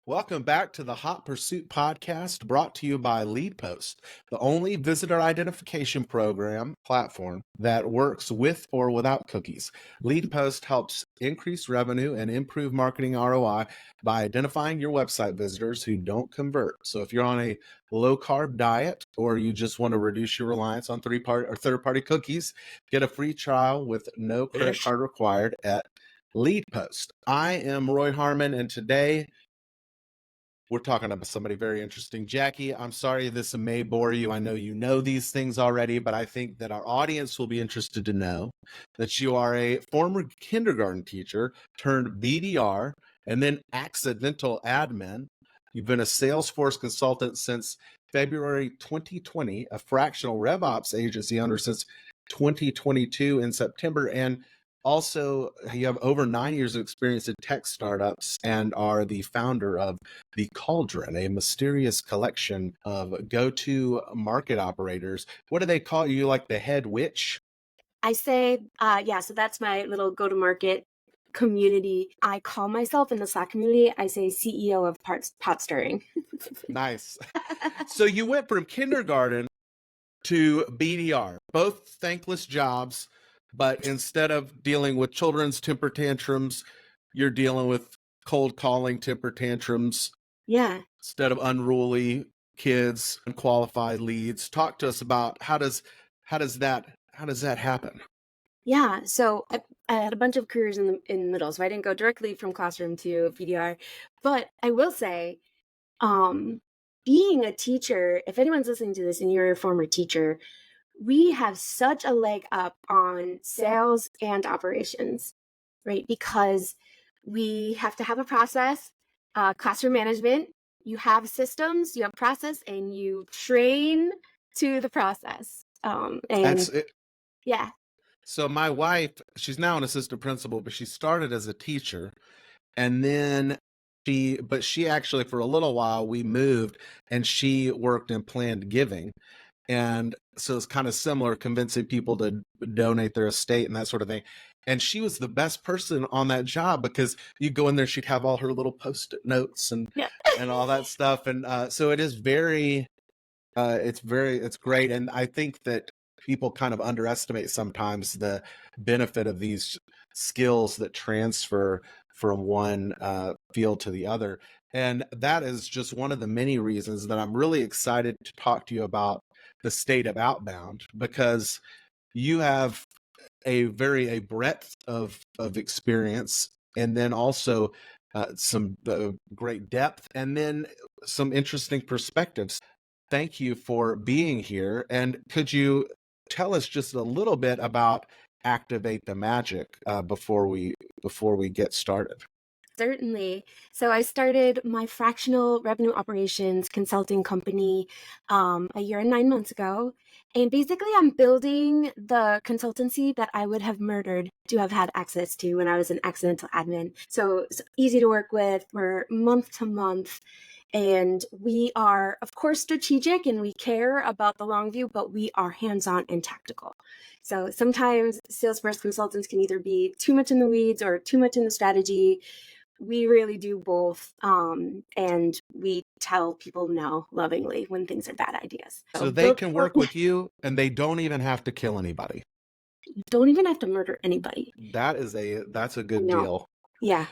Welcome back to the Hot Pursuit podcast brought to you by LeadPost, the only visitor identification program platform that works with or without cookies. LeadPost helps increase revenue and improve marketing ROI by identifying your website visitors who don't convert. So if you're on a low carb diet or you just want to reduce your reliance on third party cookies, get a free trial with no credit card required at LeadPost. I am Roy Harmon, and today we're talking about somebody very interesting. Jacki, I'm sorry this may bore you. I know you know these things already, but I think that our audience will be interested to know that you are a former kindergarten teacher turned BDR and then accidental admin. You've been a Salesforce consultant since February 2020, a fractional RevOps agency owner since 2022 in September, and also you have over 9 years of experience in tech startups and are the founder of the Cauldron, a mysterious collection of go-to market operators. What do they call you, like the head witch? I say, yeah, so that's my little go-to-market community. I call myself in the Slack community, I say CEO of pot stirring. Nice. So you went from kindergarten to BDR, both thankless jobs, but instead of dealing with children's temper tantrums, you're dealing with cold calling temper tantrums Yeah, instead of unruly kids, unqualified leads. Talk to us about how does that happen? yeah. So I had a bunch of careers in the middle, so I didn't go directly from classroom to VDR. But I will say, um, being a teacher, if anyone's listening to this and you're a former teacher, we have such a leg up on sales and operations, right? Because we have to have a process, classroom management, you have systems, you have process, and you train to the process. And That's it. yeah, So my wife, she's now an assistant principal, but she started as a teacher, and then she actually, for a little while, we moved and she worked in planned giving. And so it's kind of similar, convincing people to donate their estate and that sort of thing. And she was the best person on that job because you go in there, she'd have all her little post-it notes yeah. and all that stuff. And so it is it's great. And I think that people kind of underestimate sometimes the benefit of these skills that transfer from one field to the other. And that is just one of the many reasons that I'm really excited to talk to you about the state of Outbound, because you have a breadth of experience, and then also some great depth, and then some interesting perspectives. Thank you for being here. And could you tell us just a little bit about Activate the Magic before we get started? Certainly. So I started my fractional revenue operations consulting company a year and 9 months ago. And basically, I'm building the consultancy that I would have murdered to have had access to when I was an accidental admin. So it's easy to work with. We're month to month. And we are, of course, strategic and we care about the long view, but we are hands on and tactical. So sometimes Salesforce consultants can either be too much in the weeds or too much in the strategy. We really do both. And we tell people no lovingly when things are bad ideas. So So they can work with you and they don't even have to kill anybody. don't even have to murder anybody. That's a good No. deal. Yeah.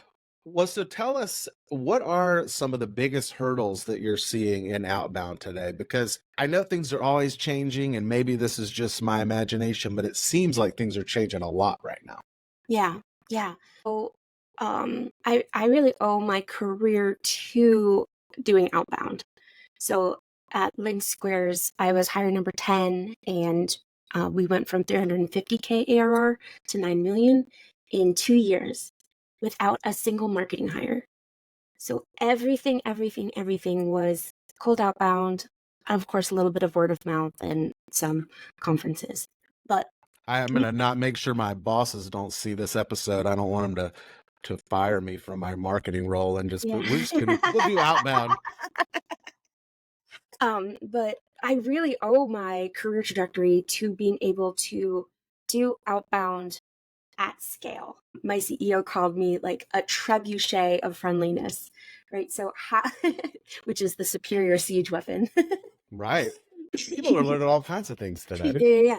Well, so tell us, what are some of the biggest hurdles that you're seeing in Outbound today? Because I know things are always changing, and maybe this is just my imagination, but it seems like things are changing a lot right now. Yeah. Yeah. So I really owe my career to doing outbound. So at Link Squares, I was hire number 10, and we went from 350K ARR to 9 million in 2 years without a single marketing hire. So everything was cold outbound. Of course, a little bit of word of mouth and some conferences. But I'm gonna not make sure my bosses don't see this episode. I don't want them to fire me from my marketing role and just, but yeah. we'll do Outbound. But I really owe my career trajectory to being able to do outbound at scale. My CEO called me like a trebuchet of friendliness, right? So, which is the superior siege weapon. Right. People are learning all kinds of things today. Yeah.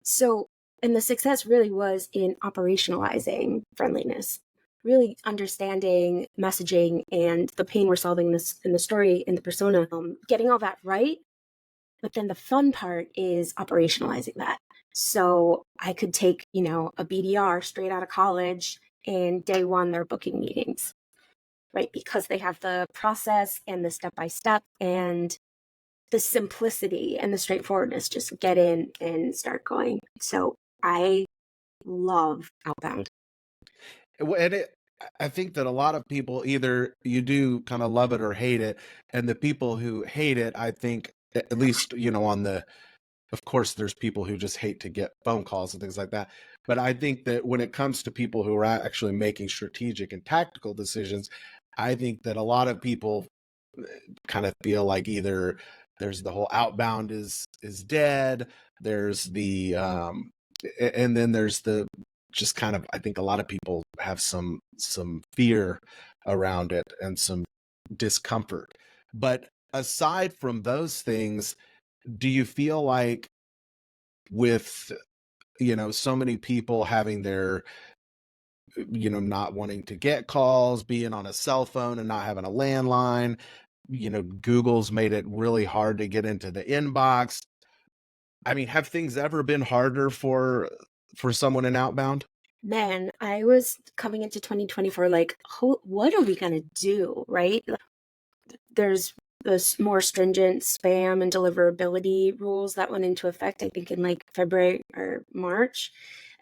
So, and the success really was in operationalizing friendliness, really understanding messaging and the pain we're solving this in the story, in the persona, getting all that right. But then the fun part is operationalizing that. So I could take, a BDR straight out of college, and day one, they're booking meetings, right? Because they have the process and the step by step and the simplicity and the straightforwardness. Just get in and start going. So I love Outbound. And I think that a lot of people, either you do kind of love it or hate it. And the people who hate it, I think, at least, of course, there's people who just hate to get phone calls and things like that. But I think that when it comes to people who are actually making strategic and tactical decisions, I think that a lot of people kind of feel like either there's the whole outbound is dead, there's the and then there's the just kind of, I think a lot of people have some fear around it and some discomfort. But aside from those things, do you feel like with so many people having their not wanting to get calls, being on a cell phone and not having a landline, Google's made it really hard to get into the inbox. I mean, have things ever been harder for someone in outbound? Man, I was coming into 2024 like, what are we going to do, right? There's this more stringent spam and deliverability rules that went into effect, I think, in like February or March.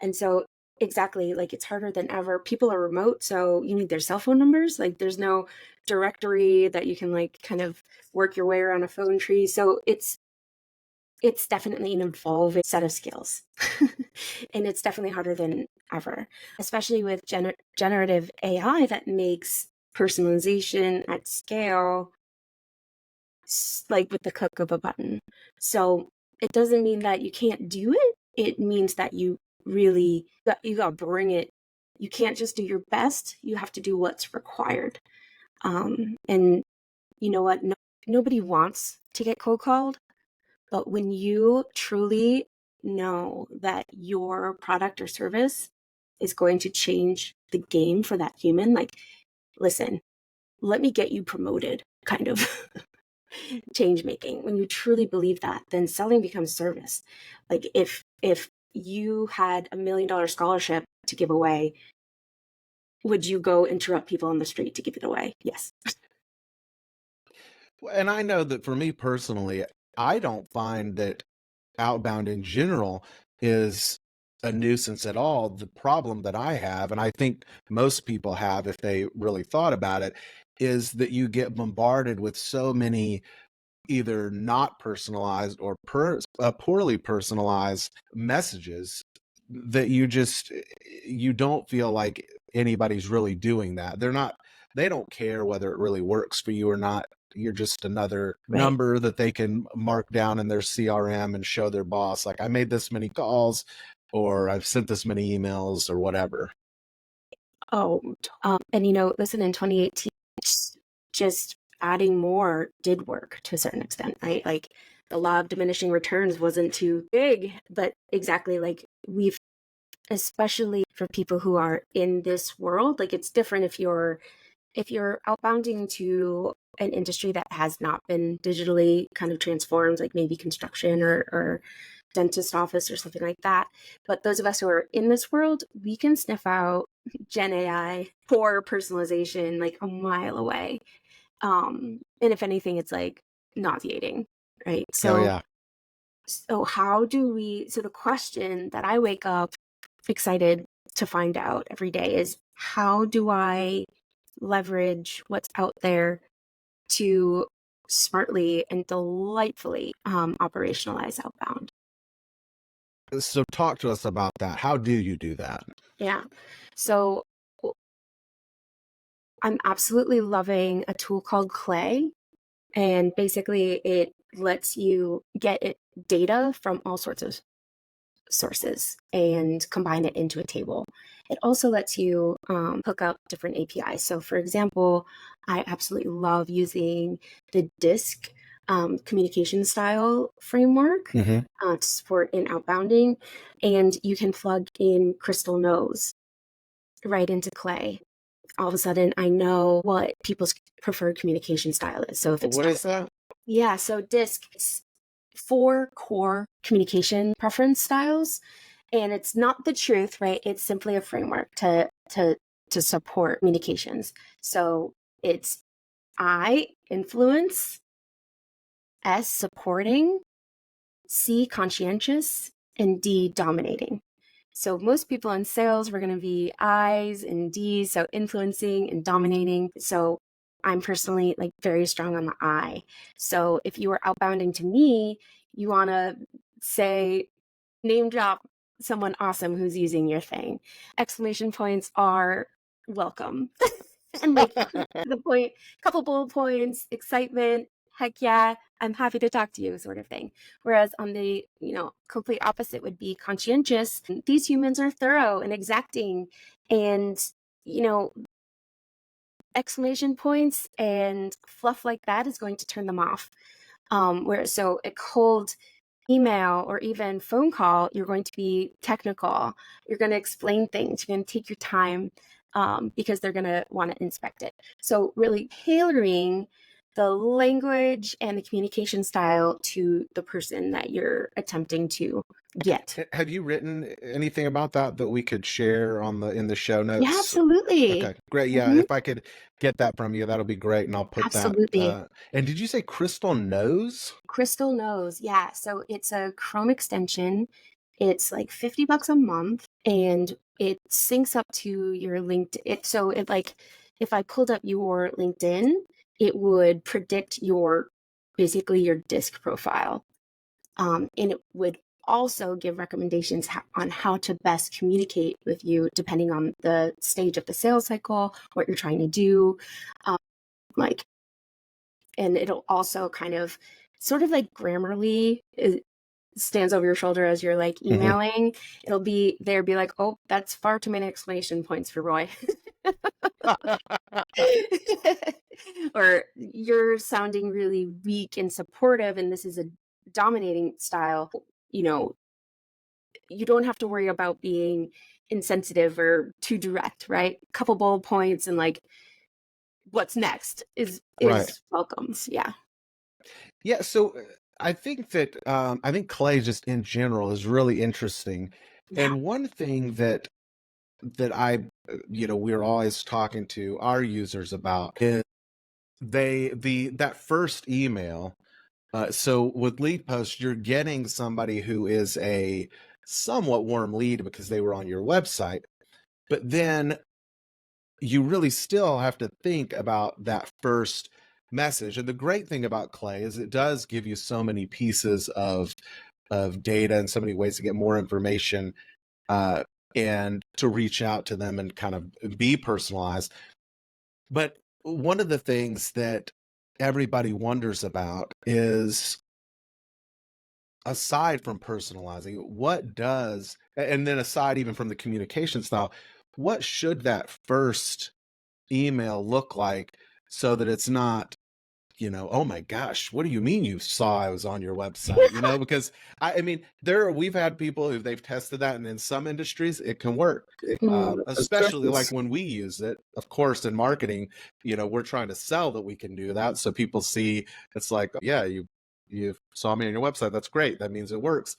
And so, exactly, like it's harder than ever. People are remote, so you need their cell phone numbers. Like, there's no directory that you can like kind of work your way around a phone tree. So, it's definitely an evolving set of skills. And it's definitely harder than ever, especially with generative AI that makes personalization at scale like with the click of a button. So it doesn't mean that you can't do it. It means that you really you got to bring it. You can't just do your best. You have to do what's required. And you know what? Nobody wants to get cold called, but when you truly know that your product or service is going to change the game for that human, like, listen, let me get you promoted, kind of change making. When you truly believe that, then selling becomes service. Like if you had $1 million scholarship to give away, would you go interrupt people on the street to give it away? Yes. And I know that for me personally, I don't find that outbound in general is a nuisance at all. The problem that I have, and I think most people have if they really thought about it, is that you get bombarded with so many either not personalized or poorly personalized messages that you don't feel like anybody's really doing that. They don't care whether it really works for you or not. You're just another Right. number that they can mark down in their CRM and show their boss, like, I made this many calls or I've sent this many emails or whatever. Oh, and listen, in 2018, just adding more did work to a certain extent, right? Like the law of diminishing returns wasn't too big, but exactly like we've, especially for people who are in this world, like it's different if you're outbounding to an industry that has not been digitally kind of transformed, like maybe construction or dentist office or something like that. But those of us who are in this world, we can sniff out Gen AI for personalization like a mile away. And if anything, it's like nauseating, right? Oh So yeah. so the question that I wake up excited to find out every day is, how do I leverage what's out there to smartly and delightfully operationalize outbound? So talk to us about that. How do you do that? Yeah. So I'm absolutely loving a tool called Clay. And basically, it lets you get data from all sorts of sources and combine it into a table. It also lets you hook up different APIs. So, for example, I absolutely love using the DISC communication style framework to support in outbounding, and you can plug in Crystal Knows right into Clay. All of a sudden, I know what people's preferred communication style is. So if it's What is that? yeah, so DISC is 4 core communication preference styles, and it's not the truth, right? It's simply a framework to support communications. So it's I, influence; S, supporting; C, conscientious; and D, dominating. So most people in sales were going to be I's and D's, so influencing and dominating. So I'm personally like very strong on the I. So if you are outbounding to me, you want to say, name drop someone awesome who's using your thing. Exclamation points are welcome. And like quick to the point, couple bullet points, excitement, heck yeah, I'm happy to talk to you, sort of thing. Whereas on the, complete opposite would be conscientious. These humans are thorough and exacting, and, you know, exclamation points and fluff like that is going to turn them off. So a cold email or even phone call, you're going to be technical. You're going to explain things. You're going to take your time because they're going to want to inspect it. So really tailoring the language and the communication style to the person that you're attempting to get. Have you written anything about that we could share in the show Yeah, notes? absolutely. Okay, great. Yeah, Mhm. if I could get that from you, that'll be great, and I'll put that. Absolutely. And did you say Crystal Knows? Crystal Knows. Yeah. So it's a Chrome extension. It's like $50 a month, and it syncs up to your LinkedIn. So it like if I pulled up your LinkedIn, it would predict basically your DISC profile. And it would also give recommendations on how to best communicate with you depending on the stage of the sales cycle, what you're trying to do. Like and it'll also kind of sort of like Grammarly stands over your shoulder as you're like Mhm. emailing. It'll be there, be like, oh, that's far too many exclamation points for Roy. Or you're sounding really weak and supportive, and this is a dominating style. You know, you don't have to worry about being insensitive or too direct, right? Couple bullet points and like what's next Right. is welcomes. Yeah. Yeah, so I think clay just in general is really interesting. Yeah. And one thing that we're always talking to our users about is that first email. So with lead post, you're getting somebody who is a somewhat warm lead because they were on your website, but then you really still have to think about that first message. And the great thing about clay is it does give you so many pieces of data and so many ways to get more information, uh, and to reach out to them and kind of be personalized. But one of the things that everybody wonders about is, aside from personalizing, and then aside even from the communication style, what should that first email look like so that it's not, oh my gosh, what do you mean you saw I was on your website? Because I mean, we've had people who they've tested that, and in some industries it can work. Especially like when we use it, of course, in marketing, we're trying to sell that we can do that. So people see it's like, yeah, you saw me on your website. That's great. That means it works.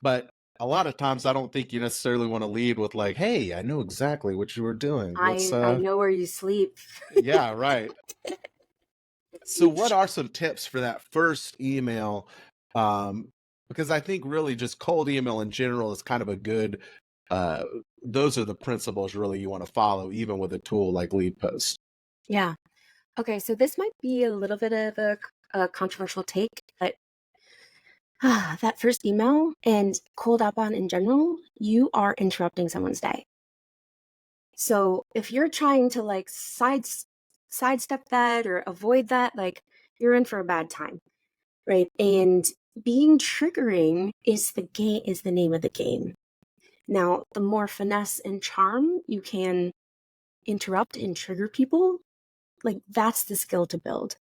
But a lot of times I don't think you necessarily want to lead with like, hey, I know exactly what you were doing. Let's I know where you sleep. yeah, right. So what are some tips for that first email? Because I think really just cold email in general is kind of a good, uh, those are the principles really you want to follow, even with a tool like Lead Post. Yeah. Okay, so this might be a little bit of a controversial take, but that first email and cold outbound in general, you are interrupting someone's day. So if you're trying to like sidestep that or avoid that, like you're in for a bad time, right? And being triggering is the name of the game. Now, the more finesse and charm you can interrupt and trigger people, like that's the skill to build.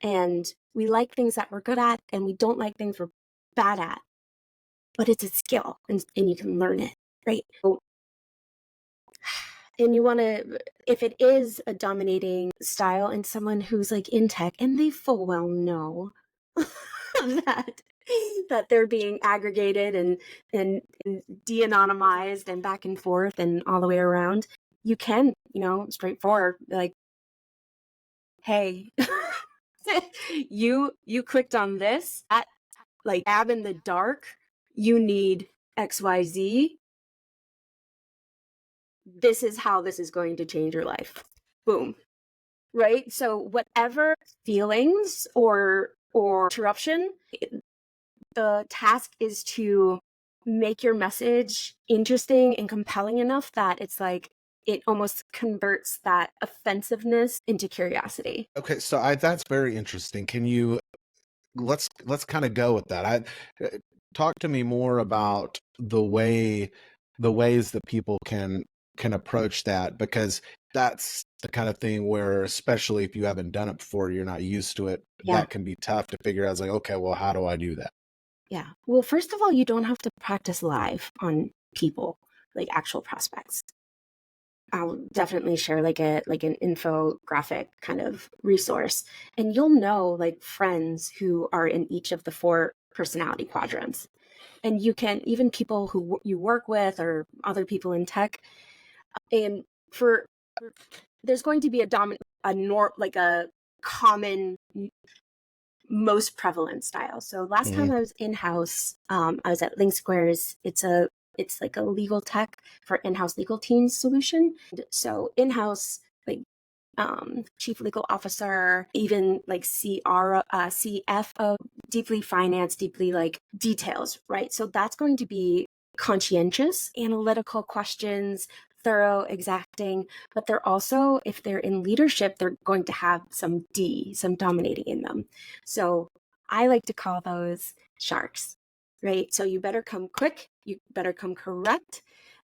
And we like things that we're good at, and we don't like things we're bad at, but it's a skill, and you can learn it, right? And you want to, if it is a dominating style and someone who's like in tech and they full well know that they're being aggregated and de-anonymized and back and forth and all the way around, you can, straightforward, like, hey, you clicked on this at like ab in the dark, you need XYZ. This is how this is going to change your life. Boom. Right? So whatever feelings or interruption, the task is to make your message interesting and compelling enough that it's like it almost converts that offensiveness into curiosity. Okay, so that's very interesting. Can you let's kind of go with that. Talk to me more about the ways that people can approach that, because that's the kind of thing where, especially if you haven't done it before, you're not used to it, Yeah. that can be tough to figure out. It's like, okay, well, how do I do that? Yeah. Well, first of all, you don't have to practice live on people, like actual prospects. I'll definitely share like an infographic kind of resource, and you'll know like friends who are in each of the 4 personality quadrants. And you can, even people who you work with or other people in tech, and there's going to be a common, most prevalent style. So last time I was in-house, I was at Link Squares. It's like a legal tech for in-house legal teams solution. So in-house, like chief legal officer, even like CFO, deeply finance, deeply like details, right? So that's going to be conscientious, analytical questions, thorough, exacting, but they're also, if they're in leadership, they're going to have some dominating in them. So I like to call those sharks, right? So you better come quick, you better come correct,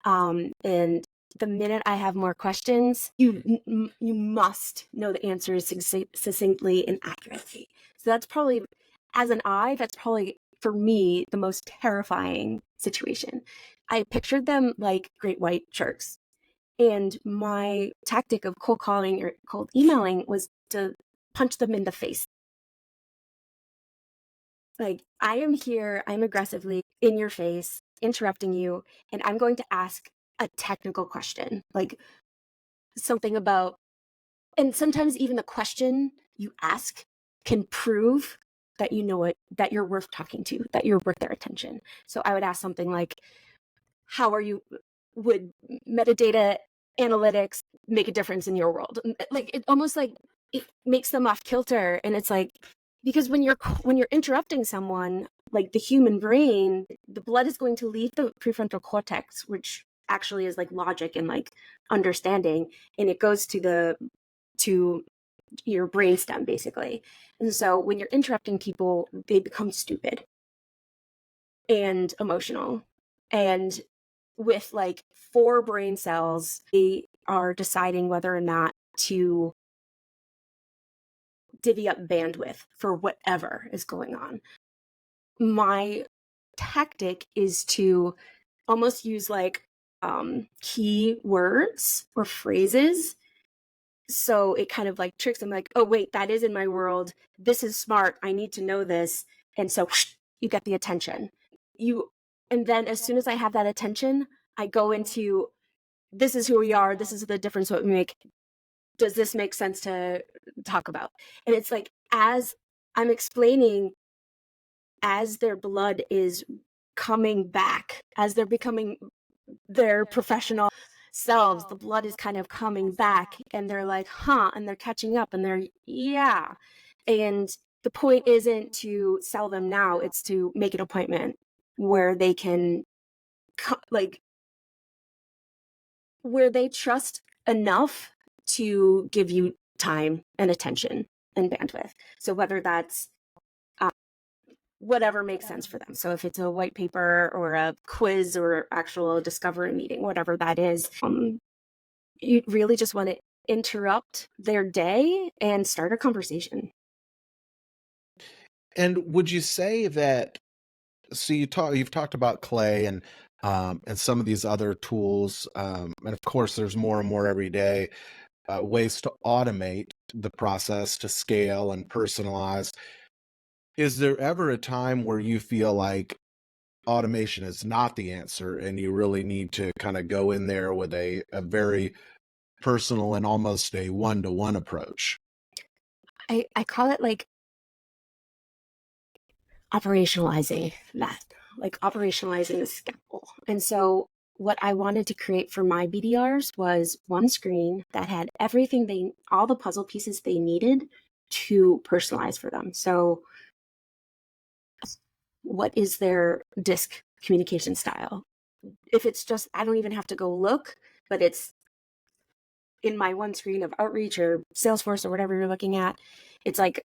and the minute I have more questions, you must know the answers succinctly and accurately. So that's probably, that's probably for me the most terrifying situation. I pictured them like great white sharks, and my tactic of cold calling or cold emailing was to punch them in the face. Like, I am here, I'm aggressively in your face, interrupting you, and I'm going to ask a technical question, like something about, and sometimes even the question you ask can prove that you know it, that you're worth talking to, that you're worth their attention. So I would ask something like, would metadata analytics make a difference in your world? Like, it almost like it makes them off kilter. And it's like, because when you're interrupting someone, like the human brain, the blood is going to leave the prefrontal cortex, which actually is like logic and like understanding, and it goes to your brainstem basically. And so when you're interrupting people, they become stupid and emotional, and with like 4 brain cells, they are deciding whether or not to divvy up bandwidth for whatever is going on. My tactic is to almost use like key words or phrases. So it kind of like tricks them, like, oh, wait, that is in my world. This is smart. I need to know this. And so you get the attention. And then as soon as I have that attention, I go into, this is who we are. This is the difference what we make. Does this make sense to talk about? And it's like, as I'm explaining, as their blood is coming back, as they're becoming their professional selves, the blood is kind of coming back, and they're like, huh, and they're catching up, and they're, yeah. And the point isn't to sell them now, it's to make an appointment where they can, like, where they trust enough to give you time and attention and bandwidth. So whether that's whatever makes sense for them. So if it's a white paper or a quiz or actual discovery meeting, whatever that is, you really just want to interrupt their day and start a conversation. And would you say that, so you've talked about Clay and some of these other tools, and of course there's more and more every day, ways to automate the process to scale and personalize. Is there ever a time where you feel like automation is not the answer and you really need to kind of go in there with a very personal and almost a one-to-one approach? I call it like operationalizing that, like operationalizing the scalpel. And so what I wanted to create for my BDRs was one screen that had everything all the puzzle pieces they needed to personalize for them. So what is their disc communication style? If it's just, I don't even have to go look, but it's in my one screen of Outreach or Salesforce or whatever you're looking at, it's like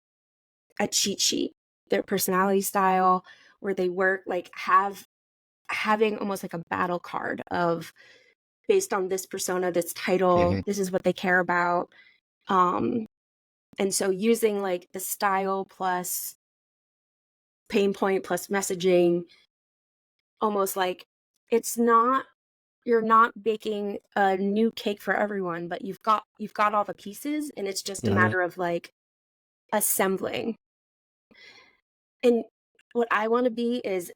a cheat sheet. Their personality style, where they work, like having almost like a battle card of, based on this persona, this title, Hmm. this is what they care about. Um, and so using like the style plus pain point plus messaging, almost like it's not, you're not baking a new cake for everyone, but you've got all the pieces, and it's just a Hmm. matter of like assembling. And what I want to be is,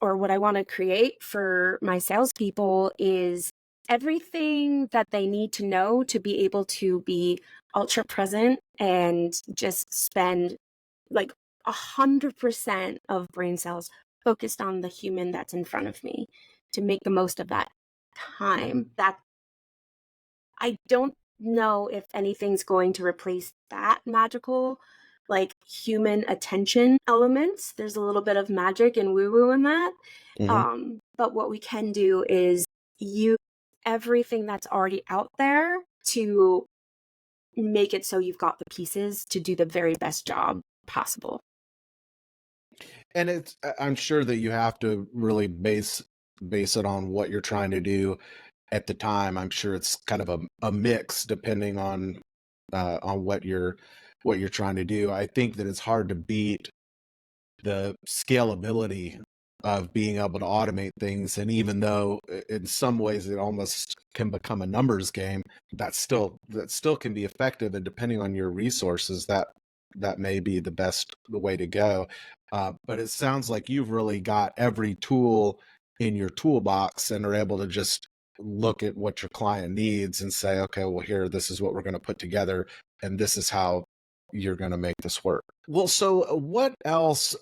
or what I want to create for my salespeople is everything that they need to know to be able to be ultra present and just spend like 100% of brain cells focused on the human that's in front of me to make the most of that time. That I don't know if anything's going to replace that magical, like human attention elements. There's a little bit of magic and woo woo in that. Hmm. But what we can do is use everything that's already out there to make it so you've got the pieces to do the very best job possible. And I'm sure that you have to really base it on what you're trying to do at the time. I'm sure it's kind of a mix depending on what you're trying to do. I think that it's hard to beat the scalability of being able to automate things. And even though in some ways it almost can become a numbers game, that still can be effective. And depending on your resources, that may be the way to go. But it sounds like you've really got every tool in your toolbox and are able to just look at what your client needs and say, okay, well, here, this is what we're going to put together, and this is how you're going to make this work. Well, so what else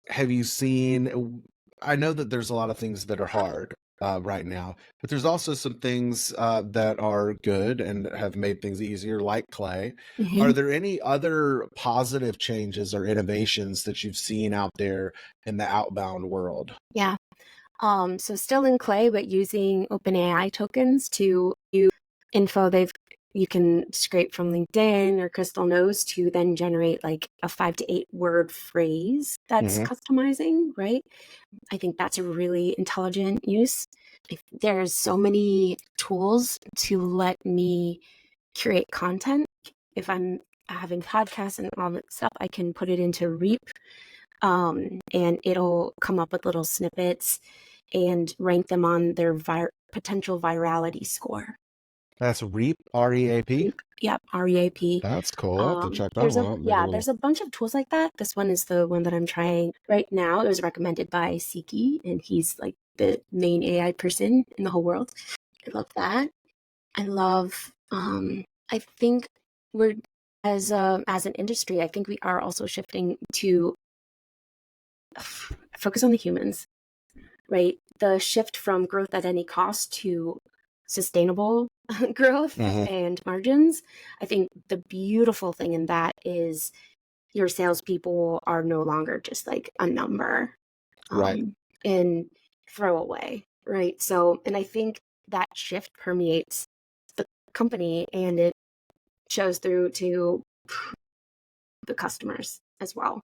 have you seen? I know that there's a lot of things that are hard right now, but there's also some things that are good and have made things easier, like Clay. Are Mhm. there any other positive changes or innovations that you've seen out there in the outbound world? Yeah. So still in Clay, but using OpenAI tokens to view info you can scrape from LinkedIn or Crystal Knows to then generate like a 5 to 8 word phrase that's Hmm. customizing, right? I think that's a really intelligent use. There's so many tools to let me curate content. If I'm having podcasts and all that stuff, I can put it into Reap, and it'll come up with little snippets and rank them on their potential virality score. That's Reap, REAP. Reap, yep, REAP. That's cool. I'll have to check that There's one a out. Make a yeah, little. there's a bunch of tools like that. This one is the one that I'm trying right now. It was recommended by Siki, and he's like the main AI person in the whole world. I love that. I love. I think we're as an industry, I think we are also shifting to focus on the humans, right? The shift from growth at any cost to sustainable growth Hmm. and margins. I think the beautiful thing in that is your salespeople are no longer just like a number, Right. um, and throwaway, right? So, and I think that shift permeates the company, and it shows through to the customers as well.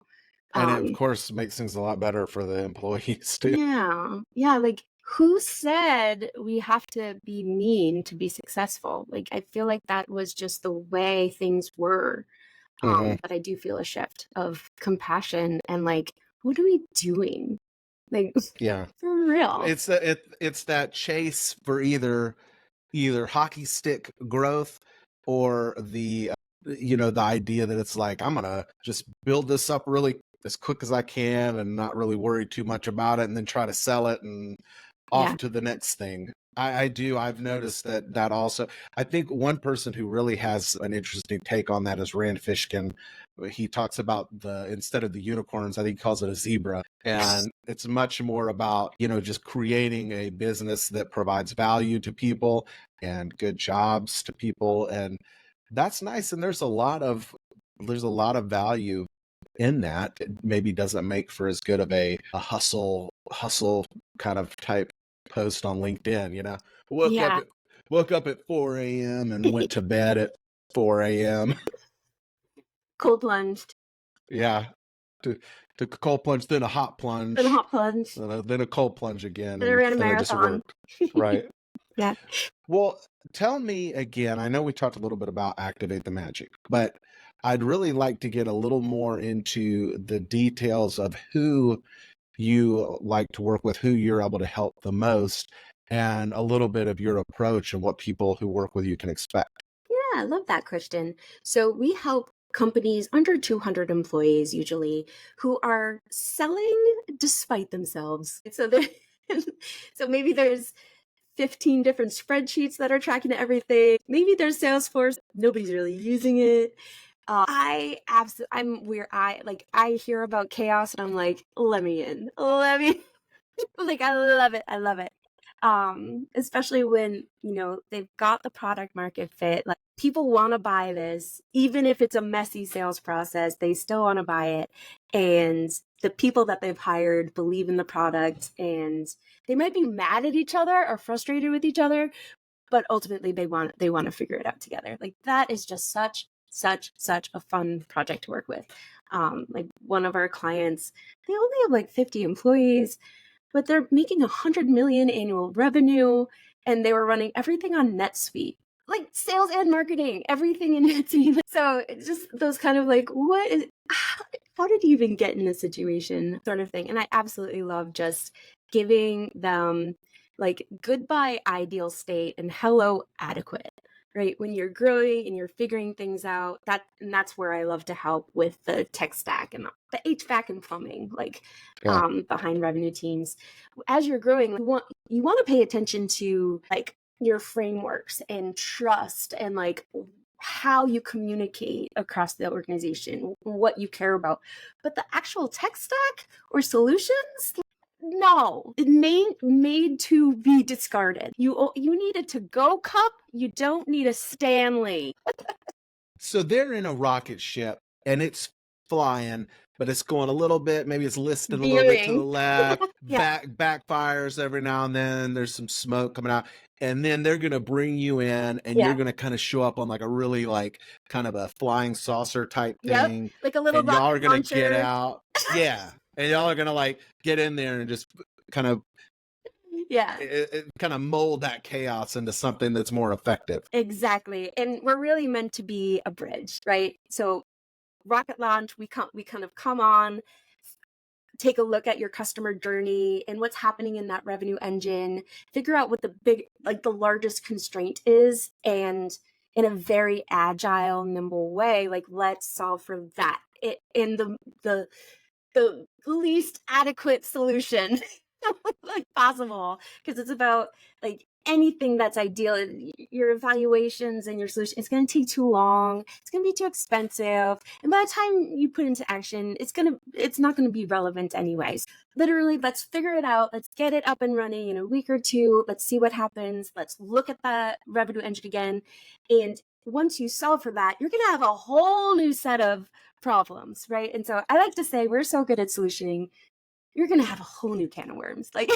And it, of Um, course, makes things a lot better for the employees too. yeah, yeah, like who said we have to be mean to be successful? Like I feel like that was just the way things were. Hmm. But I do feel a shift of compassion and like, what are we doing? Like Yeah. for real. It's that chase for either hockey stick growth or the idea that it's like I'm gonna just build this up really as quick as I can and not really worry too much about it and then try to sell it and Yeah. off to the next thing. I've noticed that also. I think one person who really has an interesting take on that is Rand Fishkin. He talks about the instead of the unicorns, I think he calls it a zebra. And it's much more about, just creating a business that provides value to people and good jobs to people. And that's nice. And there's a lot of value in that. It maybe doesn't make for as good of a hustle kind of type post on LinkedIn, Woke up Yeah. at woke up at 4 a.m. and went to bed at 4 a.m. Cold plunged, Yeah. To to cold plunge, then a hot then a plunge, hot plunge, then a cold plunge again, then I and ran a then it just marathon. worked. Right. Yeah. Well, tell me again. I know we talked a little bit about Activate the Magic, but I'd really like to get a little more into the details of who you like to work with, who you're able to help the most, and a little bit of your approach and what people who work with you can expect. Yeah, I love that, Christian. So we help companies under 200 employees usually who are selling despite themselves. So there so maybe there's 15 different spreadsheets that are tracking everything. Maybe there's Salesforce, nobody's really using it. I'm where I hear about chaos and I'm like, let me in. Let me like I love it. I love it. Especially when, they've got the product market fit. Like people want to buy this, even if it's a messy sales process, they still want to buy it. And the people that they've hired believe in the product and they might be mad at each other or frustrated with each other, but ultimately they want to figure it out together. Like that is just such a fun project to work with. Like one of our clients, they only have like 50 employees, but they're making 100 million annual revenue and they were running everything on NetSuite, like sales and marketing, everything in NetSuite. So it's just those kind of like, how did you even get in this situation sort of thing. And I absolutely love just giving them like goodbye ideal state and hello adequate, right? When you're growing and you're figuring things out, that's where I love to help with the tech stack and the HVAC and plumbing, like Yeah. behind revenue teams. As you're growing, you want to pay attention to like your frameworks and trust and like how you communicate across the organization, what you care about. But the actual tech stack or solutions, no, it made to be discarded. You need a to-go cup. You don't need a Stanley. So they're in a rocket ship and it's flying, but it's going a little bit, maybe it's listed a little bit to the Veering. left, Yeah. backfires every now and then. There's some smoke coming out. And then they're gonna bring you in and you're Yeah. gonna kind of show up on like a really like kind of a flying saucer type Yep. thing. Like a little And y'all rocket are gonna get launcher. out. Yeah. And y'all are gonna like get in there and just kind of Yeah. kind of mold that chaos into something that's more effective. Exactly. And we're really meant to be a bridge, right? So rocket launch, we kind of come on, take a look at your customer journey and what's happening in that revenue engine, figure out what the largest constraint is, and in a very agile, nimble way, like let's solve for that in the least adequate solution like possible, because it's about like anything that's ideal. Your evaluations and your solution, it's going to take too long, it's going to be too expensive, and by the time you put into action, it's not going to be relevant anyways. Literally, let's figure it out, let's get it up and running in a week or two, let's see what happens, let's look at that revenue engine again. And once you solve for that, you're going to have a whole new set of problems, right? And so I like to say we're so good at solutioning, you're going to have a whole new can of worms. Like,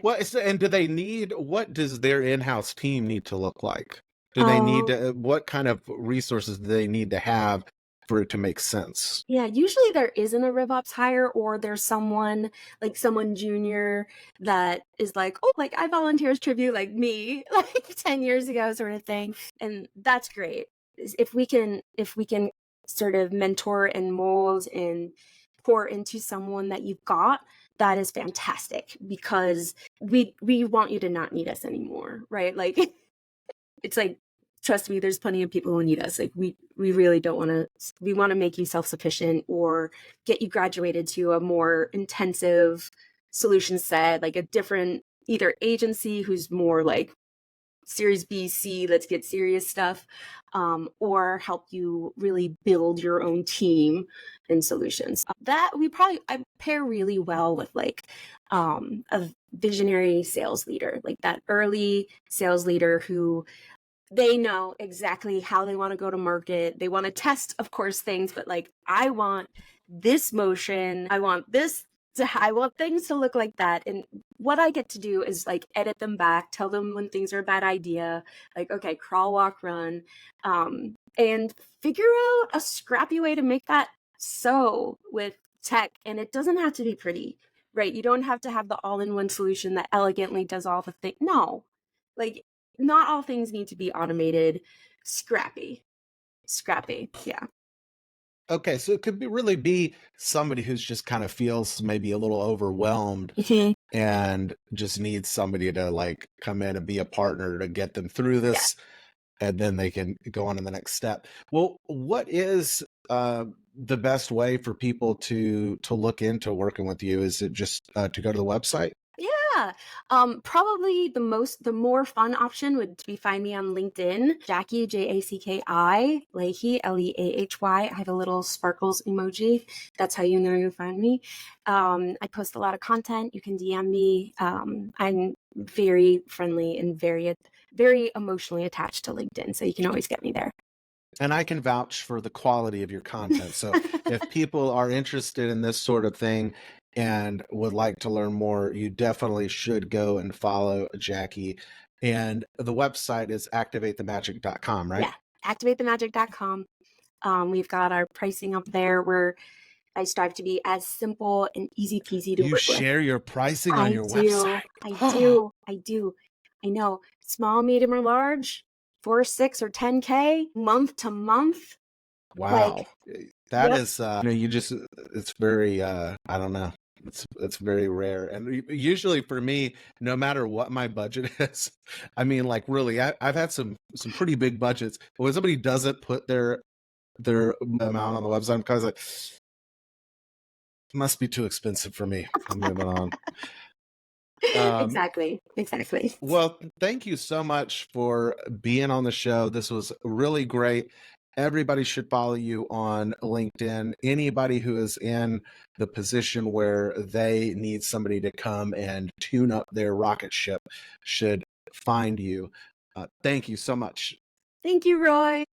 Well, and what does their in-house team need to look like? Do they need um, to, what kind of resources do they need to have for it to make sense. Yeah, usually there isn't a RevOps hire, or there's someone like someone junior that is like, oh, like I volunteer as tribute, like me, like 10 years ago, sort of thing. And that's great. If we can sort of mentor and mold and pour into someone that you've got, that is fantastic, because we want you to not need us anymore, right? Like it's like, trust me, there's plenty of people who need us. Like we really don't want to, we want to make you self-sufficient or get you graduated to a more intensive solution set, like a different either agency who's more like series B, C, let's get serious stuff, or help you really build your own team and solutions. That I pair really well with like a visionary sales leader, like that early sales leader who they know exactly how they want to go to market. They want to test, of course, things, but like, I want this motion. I want things to look like that. And what I get to do is like edit them back, tell them when things are a bad idea, like, okay, crawl, walk, run, and figure out a scrappy way to make that so with tech. And it doesn't have to be pretty, right? You don't have to have the all-in-one solution that elegantly does all the things. No, like, not all things need to be automated. Scrappy, yeah. Okay, so it could really be somebody who's just kind of feels maybe a little overwhelmed Mhm. and just needs somebody to like come in and be a partner to get them through Yeah. this, and then they can go on to the next step. Well, what is the best way for people to look into working with you? Is it just to go to the website? Yeah. Probably the more fun option would be find me on LinkedIn, Jacki, Jacki, Leahy, Leahy. I have a little sparkles emoji. That's how you know you find me. I post a lot of content. You can DM me. I'm very friendly and very emotionally attached to LinkedIn, so you can always get me there. And I can vouch for the quality of your content. So if people are interested in this sort of thing and would like to learn more, you definitely should go and follow Jacki. And the website is activatethemagic.com, right? Yeah, activatethemagic.com. We've got our pricing up there where I strive to be as simple and easy peasy to You work with. share your pricing on I your do. website. I do. I do. I know. Small, medium, or large, 4, 6, or 10K, month to month. Wow. Like, That yep. is you just it's very I don't know. It's very rare. And usually for me, no matter what my budget is, I mean like really I've had some pretty big budgets, but when somebody doesn't put their amount on the website, because it must be too expensive for me. I'm moving on. Um, Exactly. Exactly. Well, thank you so much for being on the show. This was really great. Everybody should follow you on LinkedIn. Anybody who is in the position where they need somebody to come and tune up their rocket ship should find you. Thank you so much. Thank you, Roy.